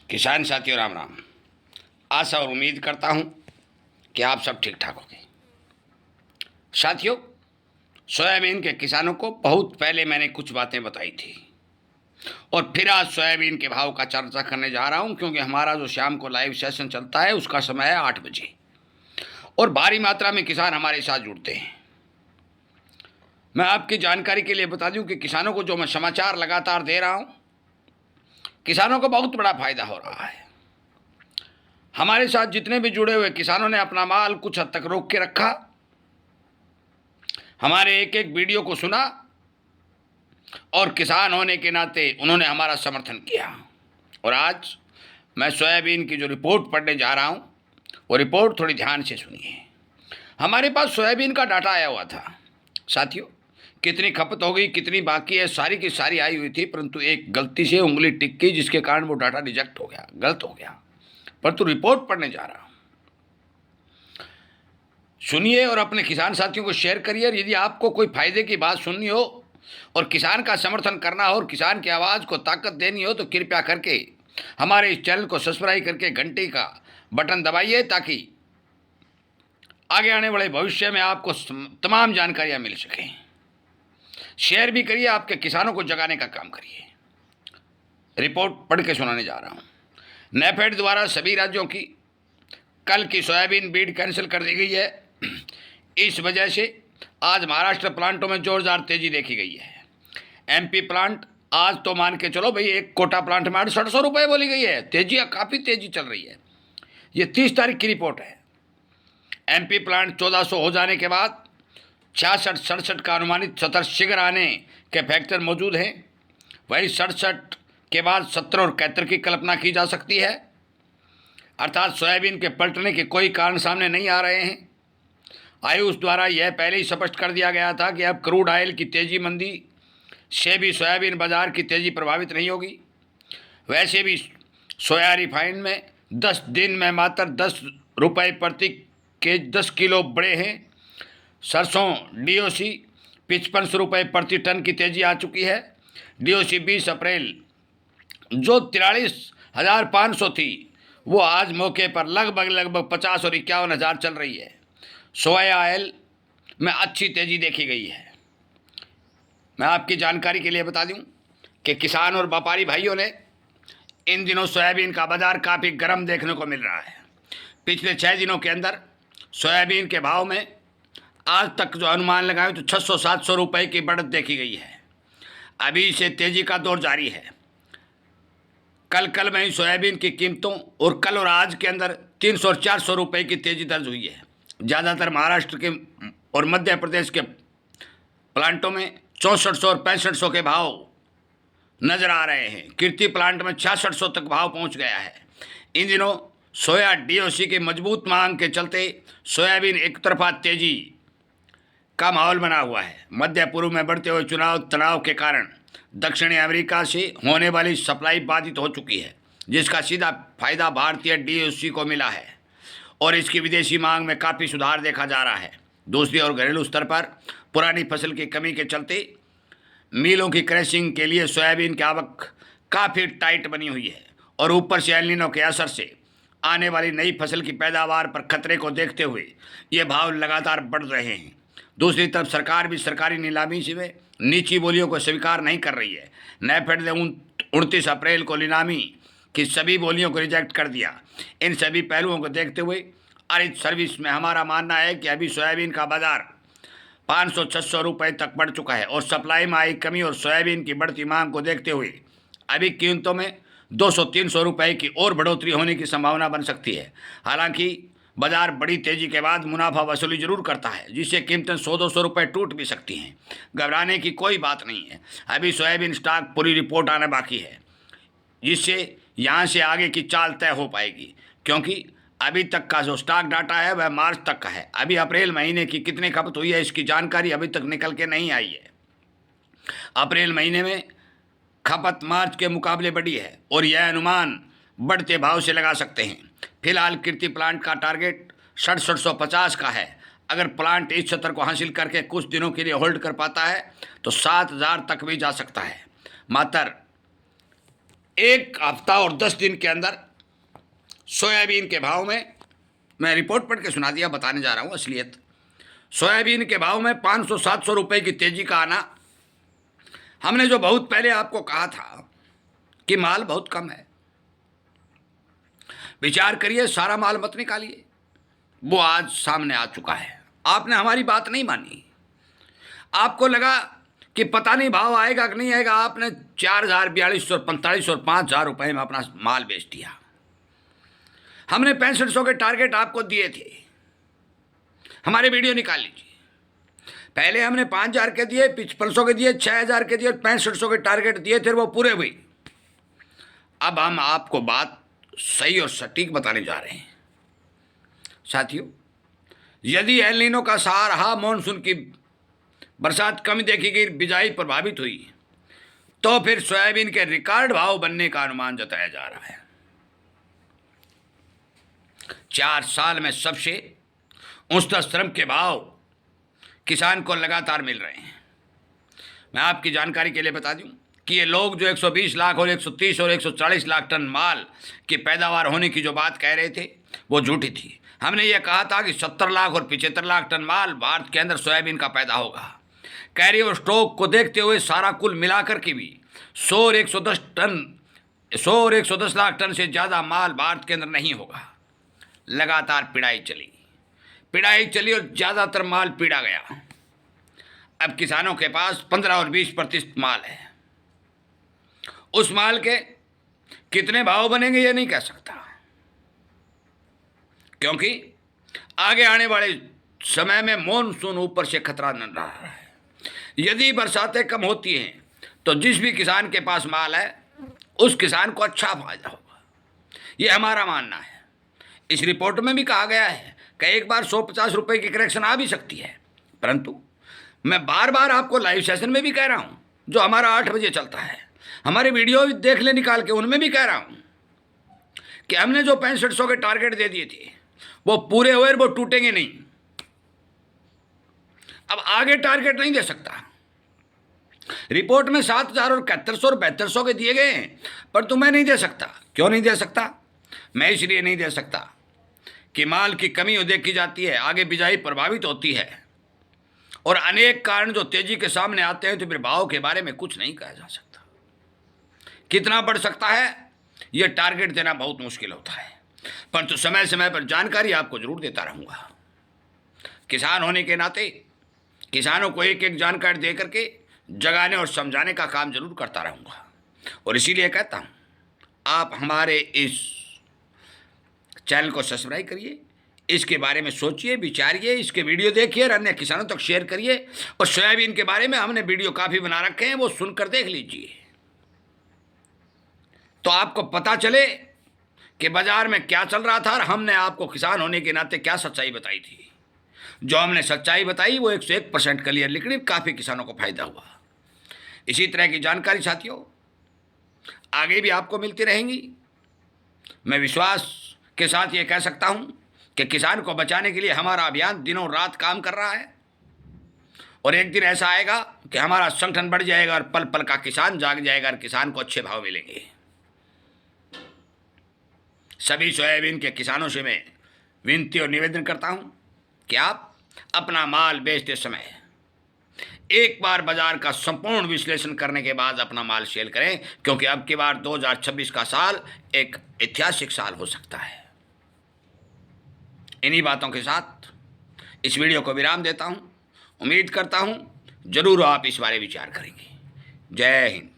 किसान साथियों राम राम। आशा और उम्मीद करता हूं कि आप सब ठीक ठाक होंगे। साथियों, सोयाबीन के किसानों को बहुत पहले मैंने कुछ बातें बताई थी और फिर आज सोयाबीन के भाव का चर्चा करने जा रहा हूं, क्योंकि हमारा जो शाम को लाइव सेशन चलता है उसका समय है 8 बजे और भारी मात्रा में किसान हमारे साथ जुड़ते हैं। मैं आपकी जानकारी के लिए बता दूं कि किसानों को जो मैं समाचार लगातार दे रहा हूं, किसानों को बहुत बड़ा फायदा हो रहा है। हमारे साथ जितने भी जुड़े हुए किसानों ने अपना माल कुछ हद तक रोक के रखा, हमारे एक एक वीडियो को सुना और किसान होने के नाते उन्होंने हमारा समर्थन किया। और आज मैं सोयाबीन की जो रिपोर्ट पढ़ने जा रहा हूं, वो रिपोर्ट थोड़ी ध्यान से सुनिए। हमारे पास सोयाबीन का डाटा आया हुआ था साथियों, कितनी खपत हो गई, कितनी बाकी है, सारी की सारी आई हुई थी, परंतु एक गलती से उंगली टिक गई जिसके कारण वो डाटा रिजेक्ट हो गया, गलत हो गया। परंतु रिपोर्ट पढ़ने जा रहा हूं, सुनिए और अपने किसान साथियों को शेयर करिए। यदि आपको कोई फायदे की बात सुननी हो और किसान का समर्थन करना हो और किसान की आवाज़ को ताकत देनी हो, तो कृपया करके हमारे इस चैनल को सब्सक्राइब करके घंटी का बटन दबाइए, ताकि आगे आने वाले भविष्य में आपको तमाम जानकारियां मिल सकें। शेयर भी करिए, आपके किसानों को जगाने का काम करिए। रिपोर्ट पढ़ के सुनाने जा रहा हूं। नेफेड द्वारा सभी राज्यों की कल की सोयाबीन बीड कैंसिल कर दी गई है। इस वजह से आज महाराष्ट्र प्लांटों में जोरदार तेजी देखी गई है। एमपी प्लांट आज तो मान के चलो भाई, एक कोटा प्लांट में 650 रुपये बोली गई है। तेजी, काफ़ी तेजी चल रही है। ये 30 तारीख की रिपोर्ट है। एमपी प्लांट 1400 हो जाने के बाद 66-67 का अनुमानित सतर शीघ्र आने के फैक्टर मौजूद हैं। वही 67 के बाद 70 और 71 की कल्पना की जा सकती है। अर्थात सोयाबीन के पलटने के कोई कारण सामने नहीं आ रहे हैं। आयुष द्वारा यह पहले ही स्पष्ट कर दिया गया था कि अब क्रूड ऑयल की तेजी मंदी से भी सोयाबीन बाजार की तेजी प्रभावित नहीं होगी। वैसे भी सोया रिफाइंड में 10 दिन में मात्र 10 रुपये प्रति के 10 किलो बढ़े हैं। सरसों डीओसी 55 रुपये प्रति टन की तेजी आ चुकी है। डीओसी 20 अप्रैल जो 43,500 थी, वो आज मौके पर लगभग 50 और 51,000 चल रही है। सोया ऑयल में अच्छी तेजी देखी गई है। मैं आपकी जानकारी के लिए बता दूं कि किसान और व्यापारी भाइयों ने इन दिनों सोयाबीन का बाजार काफ़ी गर्म देखने को मिल रहा है। पिछले 6 दिनों के अंदर सोयाबीन के भाव में आज तक जो अनुमान लगाए तो 600-700 रुपये की बढ़त देखी गई है। अभी से तेजी का दौर जारी है। कल में ही सोयाबीन की कीमतों और कल और आज के अंदर 300 और 400 रुपये की तेजी दर्ज हुई है। ज़्यादातर महाराष्ट्र के और मध्य प्रदेश के प्लांटों में 6400 और 6500 के भाव नजर आ रहे हैं। कीर्ति प्लांट में 6600 तक भाव पहुंच गया है। इन दिनों सोया डीओसी की मजबूत मांग के चलते सोयाबीन एक तरफा तेजी का माहौल बना हुआ है। मध्य पूर्व में बढ़ते हुए चुनाव तनाव के कारण दक्षिणी अमेरिका से होने वाली सप्लाई बाधित हो चुकी है, जिसका सीधा फायदा भारतीय डीओसी को मिला है और इसकी विदेशी मांग में काफ़ी सुधार देखा जा रहा है। दूसरी ओर घरेलू स्तर पर पुरानी फसल की कमी के चलते मिलों की क्रैशिंग के लिए सोयाबीन की आवक काफ़ी टाइट बनी हुई है और ऊपर से एल नीनो के असर से आने वाली नई फसल की पैदावार पर खतरे को देखते हुए ये भाव लगातार बढ़ रहे हैं। दूसरी तरफ सरकार भी सरकारी नीलामी से नीची बोलियों को स्वीकार नहीं कर रही है। नेफेड ने 29 अप्रैल को नीलामी की सभी बोलियों को रिजेक्ट कर दिया। इन सभी पहलुओं को देखते हुए आरित सर्विस में हमारा मानना है कि अभी सोयाबीन का बाजार 500-600 रुपये तक बढ़ चुका है और सप्लाई में आई कमी और सोयाबीन की बढ़ती मांग को देखते हुए अभी कीमतों में 200-300 रुपये की और बढ़ोतरी होने की संभावना बन सकती है। हालांकि बाजार बड़ी तेजी के बाद मुनाफा वसूली जरूर करता है, जिससे कीमतें 100-200 रुपये टूट भी सकती हैं। घबराने की कोई बात नहीं है। अभी सोयाबीन स्टॉक पूरी रिपोर्ट आना बाकी है, जिससे यहाँ से आगे की चाल तय हो पाएगी, क्योंकि अभी तक का जो स्टॉक डाटा है वह मार्च तक का है। अभी अप्रैल महीने की कितनी खपत हुई है इसकी जानकारी अभी तक निकल के नहीं आई है। अप्रैल महीने में खपत मार्च के मुकाबले बढ़ी है और यह अनुमान बढ़ते भाव से लगा सकते हैं। फिलहाल कीर्ति प्लांट का टारगेट 6750 का है। अगर प्लांट इस स्तर को हासिल करके कुछ दिनों के लिए होल्ड कर पाता है तो 7000 तक भी जा सकता है। मात्र एक हफ्ता और 10 दिन के अंदर सोयाबीन के भाव में, मैं रिपोर्ट पढ़ के सुना दिया, बताने जा रहा हूँ असलियत। सोयाबीन के भाव में 500-700 रुपये की तेजी का आना। हमने जो बहुत पहले आपको कहा था कि माल बहुत कम है, विचार करिए, सारा माल मत निकालिए, वो आज सामने आ चुका है। आपने हमारी बात नहीं मानी, आपको लगा कि पता नहीं भाव आएगा कि नहीं आएगा, आपने 4,000, 4,200, 45 और 5,000 रुपये में अपना माल बेच दिया। हमने 6500 के टारगेट आपको दिए थे, हमारे वीडियो निकाल लीजिए। पहले हमने 5,000 के दिए, 5500 के दिए, 6,000 के दिए, 6500 के टारगेट दिए थे, वो पूरे हुए। अब हम आपको बात सही और सटीक बताने जा रहे हैं। साथियों, यदि एल नीनो का सहारा रहा, मानसून की बरसात कम देखी गई, बिजाई प्रभावित हुई, तो फिर सोयाबीन के रिकॉर्ड भाव बनने का अनुमान जताया जा रहा है। 4 साल में सबसे ऊंचा श्रम के भाव किसान को लगातार मिल रहे हैं। मैं आपकी जानकारी के लिए बता दूं कि ये लोग जो 120 लाख और 130 और 140 लाख टन माल की पैदावार होने की जो बात कह रहे थे, वो झूठी थी। हमने ये कहा था कि 70 लाख और 75 लाख टन माल भारत के अंदर सोयाबीन का पैदा होगा। कैरी और स्टॉक को देखते हुए सारा कुल मिलाकर के भी 100 और 110 लाख टन से ज़्यादा माल भारत के अंदर नहीं होगा। लगातार पिड़ाई चली और ज़्यादातर माल पीड़ा गया। अब किसानों के पास 15 और 20% माल है। उस माल के कितने भाव बनेंगे ये नहीं कह सकता, क्योंकि आगे आने वाले समय में मानसून ऊपर से खतरा न रहा है। यदि बरसातें कम होती हैं तो जिस भी किसान के पास माल है उस किसान को अच्छा फायदा होगा, ये हमारा मानना है। इस रिपोर्ट में भी कहा गया है कि एक बार 150 रुपये की करेक्शन आ भी सकती है, परंतु मैं बार बार आपको लाइव सेशन में भी कह रहा हूँ, जो हमारा 8 बजे चलता है, हमारे वीडियो देख ले निकाल के, उनमें भी कह रहा हूँ कि हमने जो 6500 के टारगेट दे दिए थे वो पूरे हुए, वो टूटेंगे नहीं। अब आगे टारगेट नहीं दे सकता। रिपोर्ट में 7,000 और 7100 और 7200 के दिए गए हैं, पर तुम्हें नहीं दे सकता। क्यों नहीं दे सकता? मैं इसलिए नहीं दे सकता कि माल की कमी देखी जाती है, आगे बिजाई प्रभावित होती है और अनेक कारण जो तेजी के सामने आते हैं, तो फिर भाव के बारे में कुछ नहीं कहा जा सकता। कितना बढ़ सकता है यह टारगेट देना बहुत मुश्किल होता है, परंतु समय समय पर जानकारी आपको जरूर देता रहूँगा। किसान होने के नाते किसानों को एक एक जानकारी दे करके जगाने और समझाने का काम जरूर करता रहूँगा। और इसीलिए कहता हूँ, आप हमारे इस चैनल को सब्सक्राइब करिए, इसके बारे में सोचिए, विचारिए, इसके वीडियो देखिए और अन्य किसानों तक शेयर करिए। और सोयाबीन के बारे में हमने वीडियो काफ़ी बना रखे हैं, वो सुनकर देख लीजिए, तो आपको पता चले कि बाजार में क्या चल रहा था और हमने आपको किसान होने के नाते क्या सच्चाई बताई थी। जो हमने सच्चाई बताई वो 101% क्लियर निकली, काफ़ी किसानों को फायदा हुआ। इसी तरह की जानकारी साथियों आगे भी आपको मिलती रहेंगी। मैं विश्वास के साथ ये कह सकता हूँ कि किसान को बचाने के लिए हमारा अभियान दिनों रात काम कर रहा है, और एक दिन ऐसा आएगा कि हमारा संगठन बढ़ जाएगा और पल पल का किसान जाग जाएगा और किसान को अच्छे भाव मिलेंगे। सभी सोयाबीन के किसानों से मैं विनती और निवेदन करता हूँ कि आप अपना माल बेचते समय एक बार बाजार का संपूर्ण विश्लेषण करने के बाद अपना माल सेल करें, क्योंकि अब की बार 2026 का साल एक ऐतिहासिक साल हो सकता है। इन्हीं बातों के साथ इस वीडियो को विराम देता हूं। उम्मीद करता हूं जरूर आप इस बारे विचार करेंगे। जय हिंद।